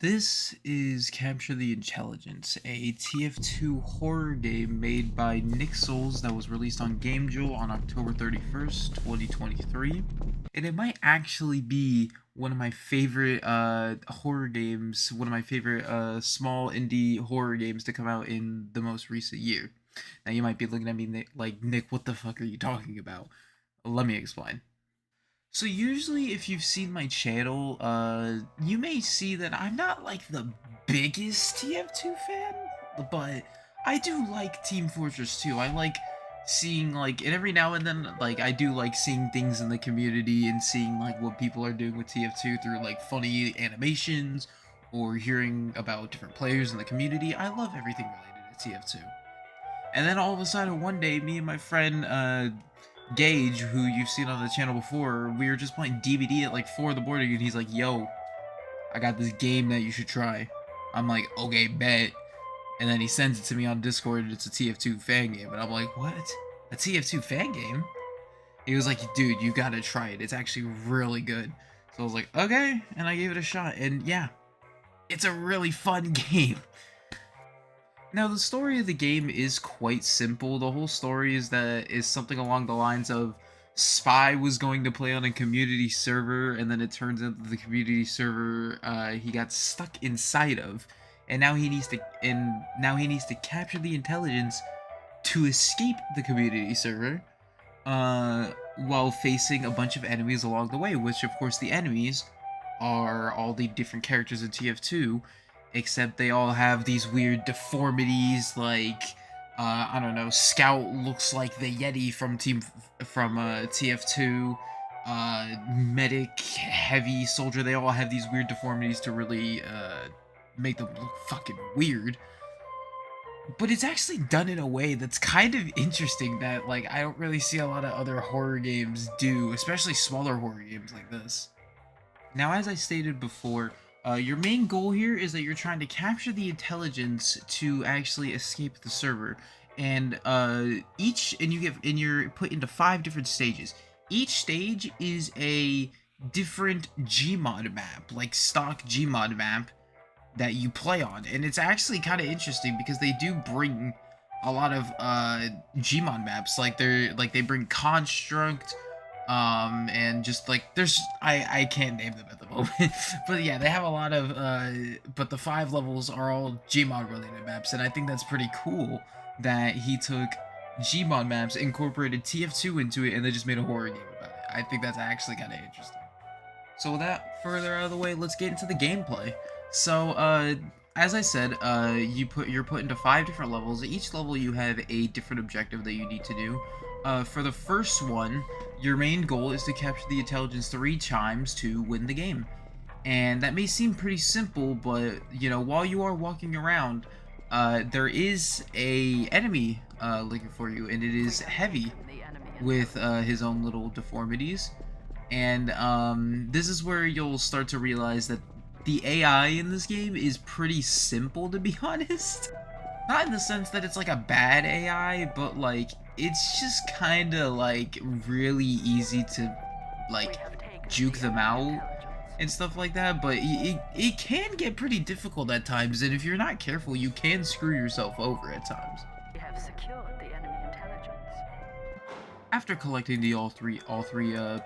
This is Capture the Intelligence, a tf2 horror game made by Nick Souls that was released on GameJoule on October 31st, 2023. And it might actually be one of my favorite horror games, one of my favorite small indie horror games to come out in the most recent year. Now you might be looking at me like, Nick, what the fuck are you talking about? Let me explain. So usually if you've seen my channel, you may see that I'm not like the biggest TF2 fan, but I do like Team Fortress 2. I like seeing and every now and then I do like seeing things in the community and seeing like what people are doing with TF2 through like funny animations or hearing about different players in the community. I love everything related to TF2. And then all of a sudden one day me and my friend Gage, who you've seen on the channel before, we were just playing DVD at like 4 in the morning, and he's like, yo, I got this game that you should try. I'm like, okay, bet. And then he sends it to me on Discord, and it's a TF2 fan game. And I'm like, what? A TF2 fan game? He was like, dude, you gotta try it. It's actually really good. So I was like, okay. And I gave it a shot. And yeah, it's a really fun game. Now, the story of the game is quite simple. The whole story is something along the lines of Spy was going to play on a community server, and then it turns out that the community server he got stuck inside of, and now he needs to capture the intelligence to escape the community server, while facing a bunch of enemies along the way. Which, of course, the enemies are all the different characters in TF2, except they all have these weird deformities, like I don't know, Scout looks like the Yeti from TF2, Medic, Heavy, Soldier, they all have these weird deformities to really make them look fucking weird. But it's actually done in a way that's kind of interesting that I don't really see a lot of other horror games do, especially smaller horror games like this. Now, as I stated before, your main goal here is that you're trying to capture the intelligence to actually escape the server, and you're put into 5 different stages. Each stage is a different Gmod map, like stock Gmod map that you play on, and it's actually kind of interesting because they do bring a lot of Gmod maps, they bring Construct, and just there's I can't name them at the moment, but yeah, they have a lot of but the 5 levels are all Gmod related maps, and I think that's pretty cool that he took Gmod maps, incorporated TF2 into it, and they just made a horror game about it. I think that's actually kind of interesting. So with that further out of the way, let's get into the gameplay. So as I said, you're put into 5 different levels. Each level you have a different objective that you need to do. For the first one, your main goal is to capture the intelligence 3 times to win the game. And that may seem pretty simple, but, you know, while you are walking around, there is a enemy looking for you, and it is Heavy with his own little deformities. And this is where you'll start to realize that the AI in this game is pretty simple, to be honest. Not in the sense that it's like a bad AI, but it's just kind of really easy to juke them out and stuff like that, but it can get pretty difficult at times, and if you're not careful, you can screw yourself over at times. We have secured the enemy intelligence. After collecting all three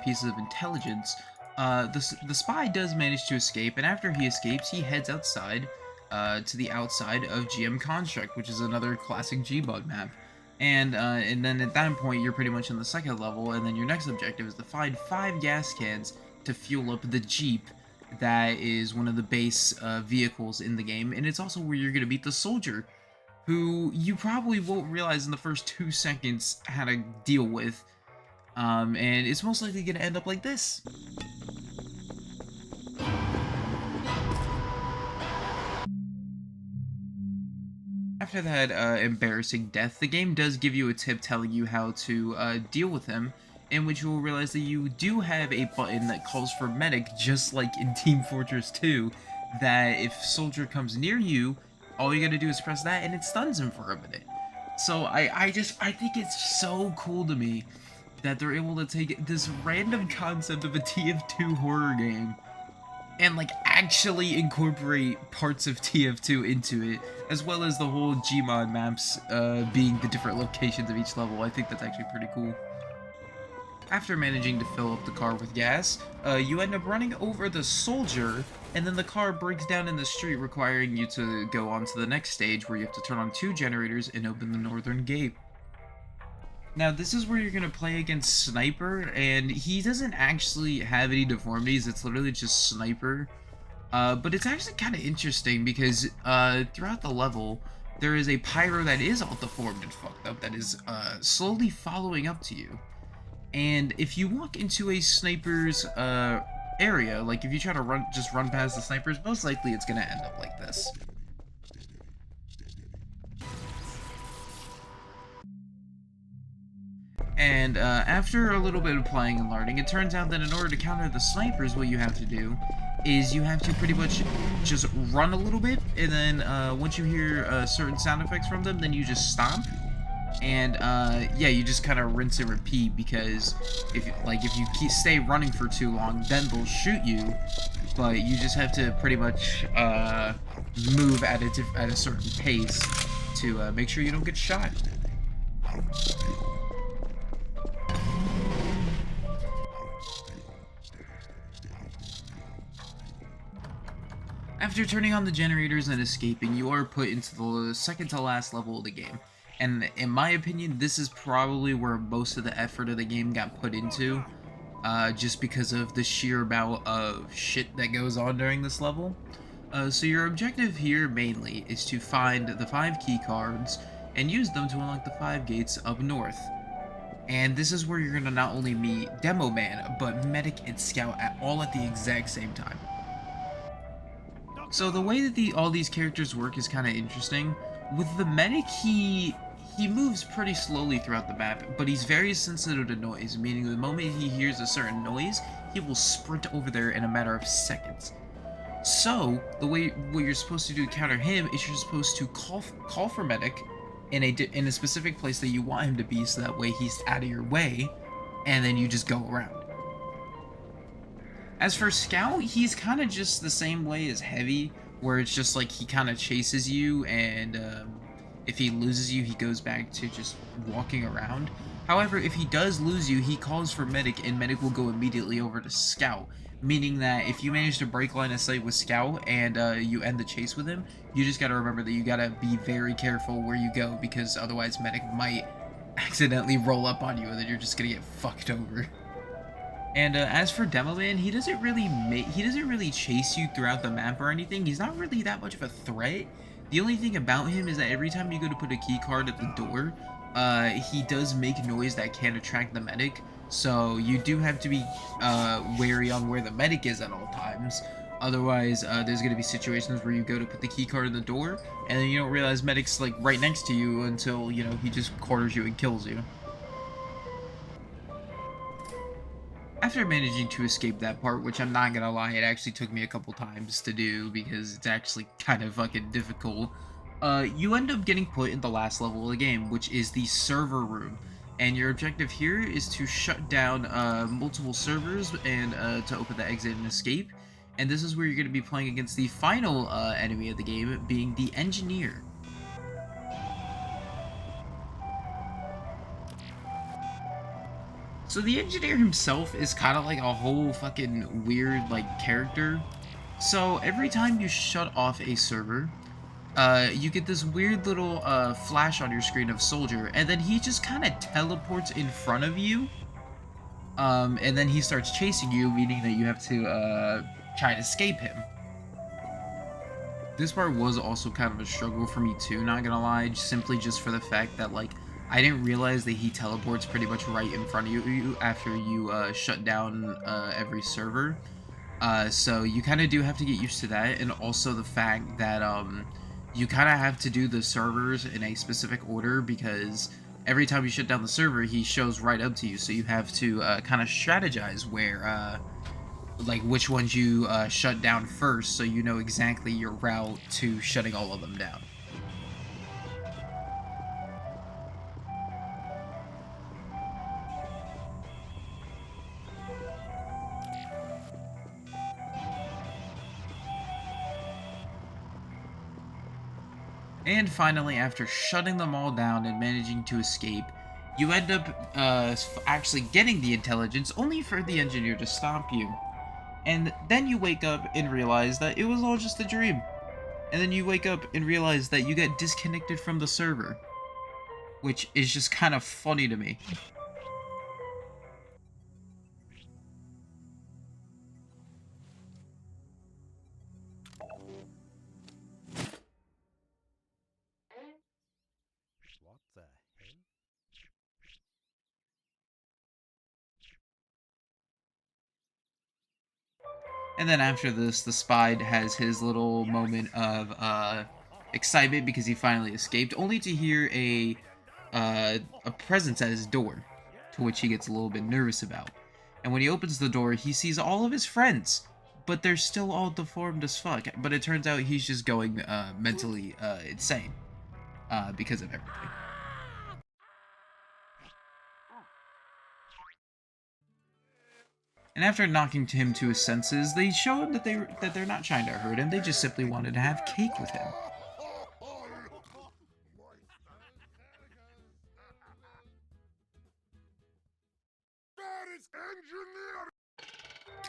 pieces of intelligence, the spy does manage to escape, and after he escapes, he heads outside to the outside of GM Construct, which is another classic G-Bug map. And then at that point, you're pretty much on the 2nd level, and then your next objective is to find 5 gas cans to fuel up the Jeep that is one of the base vehicles in the game, and it's also where you're going to meet the Soldier, who you probably won't realize in the first 2 seconds how to deal with, and it's most likely going to end up like this. After that embarrassing death, the game does give you a tip telling you how to deal with him, in which you will realize that you do have a button that calls for Medic, just like in Team Fortress 2, that if Soldier comes near you, all you gotta do is press that and it stuns him for a minute. So I think it's so cool to me that they're able to take this random concept of a TF2 horror game and like actually incorporate parts of TF2 into it, as well as the whole Gmod maps being the different locations of each level. I think that's actually pretty cool. After managing to fill up the car with gas, you end up running over the soldier, and then the car breaks down in the street, requiring you to go on to the next stage where you have to turn on 2 generators and open the northern gate. Now, this is where you're going to play against Sniper, and he doesn't actually have any deformities, it's literally just Sniper. But it's actually kind of interesting because throughout the level, there is a pyro that is all deformed and fucked up that is slowly following up to you. And if you walk into a sniper's area, like if you try to just run past the snipers, most likely it's going to end up like this. And after a little bit of playing and learning, it turns out that in order to counter the snipers, what you have to do is you have to pretty much just run a little bit, and then once you hear certain sound effects from them, then you just stop. And yeah, you just kind of rinse and repeat, because if you stay running for too long, then they'll shoot you. But you just have to pretty much move at a certain pace to make sure you don't get shot. After turning on the generators and escaping, you are put into the second to last level of the game. And in my opinion, this is probably where most of the effort of the game got put into, just because of the sheer amount of shit that goes on during this level. So your objective here mainly is to find the 5 key cards and use them to unlock the 5 gates up north. And this is where you're going to not only meet Demo Man, but Medic and Scout all at the exact same time. So the way that all these characters work is kind of interesting. With the Medic, he moves pretty slowly throughout the map, but he's very sensitive to noise, meaning the moment he hears a certain noise, he will sprint over there in a matter of seconds. So, what you're supposed to do to counter him is you're supposed to call for Medic in a specific place that you want him to be, so that way he's out of your way, and then you just go around. As for Scout, he's kind of just the same way as Heavy, where it's just like he kind of chases you, and if he loses you, he goes back to just walking around. However, if he does lose you, he calls for Medic, and Medic will go immediately over to Scout, meaning that if you manage to break line of sight with Scout and you end the chase with him, you just gotta remember that you gotta be very careful where you go, because otherwise Medic might accidentally roll up on you, and then you're just gonna get fucked over. And as for Demo Man, he doesn't really chase you throughout the map or anything. He's not really that much of a threat. The only thing about him is that every time you go to put a key card at the door, he does make noise that can attract the medic. So you do have to be wary on where the medic is at all times. Otherwise, there's going to be situations where you go to put the key card in the door, and then you don't realize medic's like right next to you until, you know, he just corners you and kills you. After managing to escape that part, which I'm not gonna lie, it actually took me a couple times to do because it's actually kind of fucking difficult, you end up getting put in the last level of the game, which is the server room. And your objective here is to shut down multiple servers and to open the exit and escape. And this is where you're going to be playing against the final enemy of the game, being the Engineer. So the Engineer himself is kind of like a whole fucking weird like character. So every time you shut off a server, you get this weird little flash on your screen of Soldier, and then he just kind of teleports in front of you, and then he starts chasing you, meaning that you have to try and escape him. This part was also kind of a struggle for me too, not gonna lie, simply just for the fact that, like, I didn't realize that he teleports pretty much right in front of you after you shut down every server. So you kind of do have to get used to that, and also the fact that you kind of have to do the servers in a specific order, because every time you shut down the server, he shows right up to you, so you have to kind of strategize where like which ones you shut down first, so you know exactly your route to shutting all of them down. And finally, after shutting them all down and managing to escape, you end up actually getting the intelligence only for the engineer to stop you. And then you wake up and realize that it was all just a dream. And then you wake up and realize that you get disconnected from the server, which is just kind of funny to me. What the hell? And then after this, the spy has his little moment of excitement because he finally escaped, only to hear a presence at his door, to which he gets a little bit nervous about. And when he opens the door, he sees all of his friends, but they're still all deformed as fuck. But it turns out he's just going mentally insane because of everything. And after knocking him to his senses, they show him that they're not trying to hurt him. They just simply wanted to have cake with him.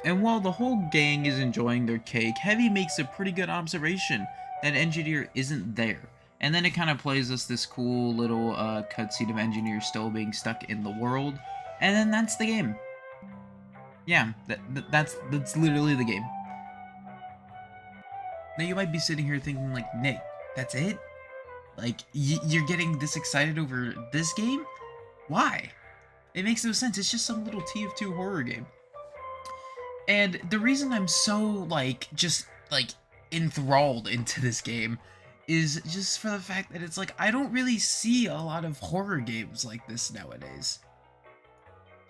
And while the whole gang is enjoying their cake, Heavy makes a pretty good observation that Engineer isn't there. And then it kind of plays us this cool little cutscene of Engineer still being stuck in the world. And then that's the game. Yeah, that's literally the game. Now you might be sitting here thinking like, Nick, that's it? Like, you're getting this excited over this game? Why? It makes no sense. It's just some little tf2 horror game. And the reason I'm so, like, just, like, enthralled into this game is just for the fact that it's like, I don't really see a lot of horror games like this nowadays.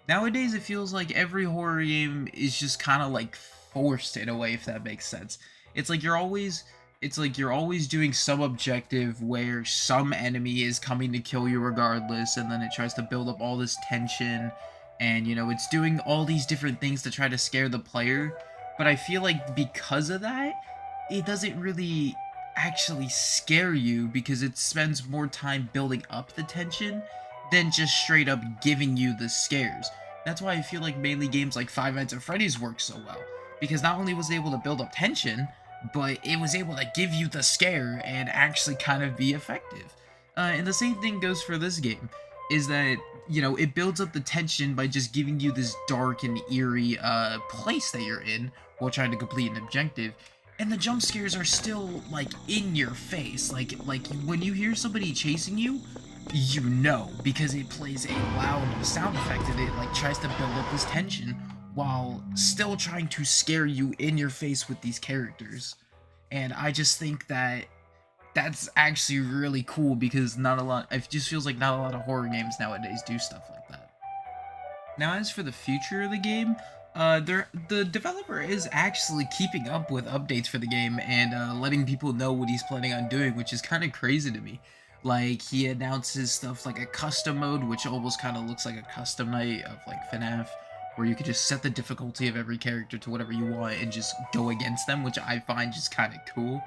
Nowadays, it feels like every horror game is just kind of, like, forced in a way, if that makes sense. It's like you're always doing some objective where some enemy is coming to kill you regardless, and then it tries to build up all this tension, and you know, it's doing all these different things to try to scare the player. But I feel like because of that, it doesn't really actually scare you because it spends more time building up the tension than just straight up giving you the scares. That's why I feel like mainly games like Five Nights at Freddy's work so well, because not only was it able to build up tension, but it was able to give you the scare and actually kind of be effective. And the same thing goes for this game, is that, you know, it builds up the tension by just giving you this dark and eerie place that you're in while trying to complete an objective. And the jump scares are still, like, in your face. Like when you hear somebody chasing you, you know, because it plays a loud sound effect and it, like, tries to build up this tension while still trying to scare you in your face with these characters. And I just think that that's actually really cool because not a lot, it just feels like not a lot of horror games nowadays do stuff like that. Now, as for the future of the game, the developer is actually keeping up with updates for the game and letting people know what he's planning on doing, which is kind of crazy to me. Like, he announces stuff like a custom mode, which almost kind of looks like a custom night of, like, FNAF, where you could just set the difficulty of every character to whatever you want and just go against them, which I find just kind of cool.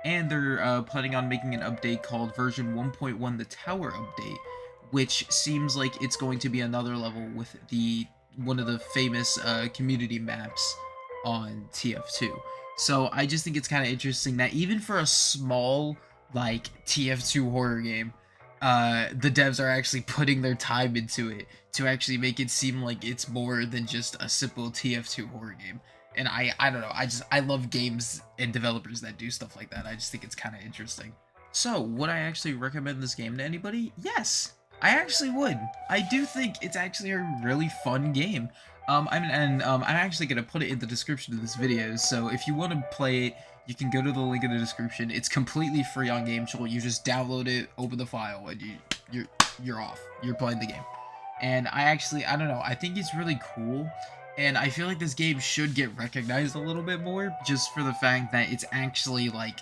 And they're planning on making an update called version 1.1, the Tower Update, which seems like it's going to be another level with one of the famous community maps on TF2. So I just think it's kind of interesting that even for a small, like, TF2 horror game, the devs are actually putting their time into it to actually make it seem like it's more than just a simple TF2 horror game. And I don't know, I love games and developers that do stuff like that. I just think it's kind of interesting. So, would I actually recommend this game to anybody? Yes, I actually would. I do think it's actually a really fun game. I'm actually gonna put it in the description of this video, so if you want to play it, you can go to the link in the description. It's completely free on GameJolt. You just download it, open the file, and you're off. You're playing the game. And I don't know, I think it's really cool. And I feel like this game should get recognized a little bit more, just for the fact that it's actually, like,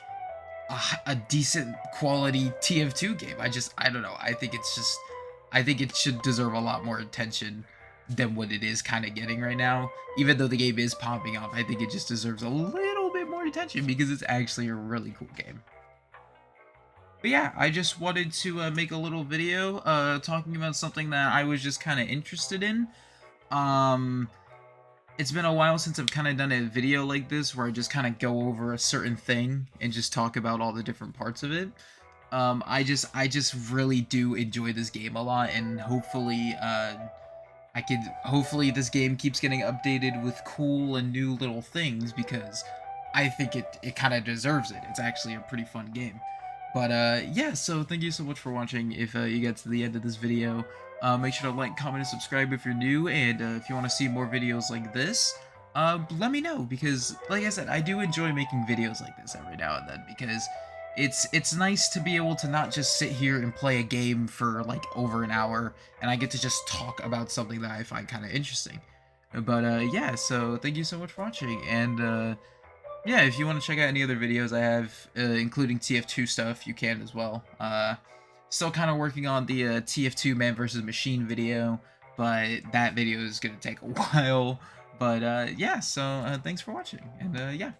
a decent quality TF2 game. I don't know. I think it should deserve a lot more attention than what it is kind of getting right now. Even though the game is popping off, I think it just deserves a little bit more attention because it's actually a really cool game. But yeah, I just wanted to make a little video talking about something that I was just kind of interested in. Um, it's been a while since I've kind of done a video like this where I just kind of go over a certain thing and just talk about all the different parts of it. I just really do enjoy this game a lot, and hopefully this game keeps getting updated with cool and new little things, because I think it kind of deserves it. It's actually a pretty fun game. But yeah, so thank you so much for watching. If you get to the end of this video, make sure to like, comment, and subscribe if you're new, and if you want to see more videos like this, let me know, because like I said, I do enjoy making videos like this every now and then, because it's nice to be able to not just sit here and play a game for like over an hour, and I get to just talk about something that I find kind of interesting. But yeah, so thank you so much for watching, and yeah, if you want to check out any other videos I have, including TF2 stuff, you can as well. Still kind of working on the TF2 Man vs. Machine video, but that video is going to take a while. But yeah, so thanks for watching, and yeah.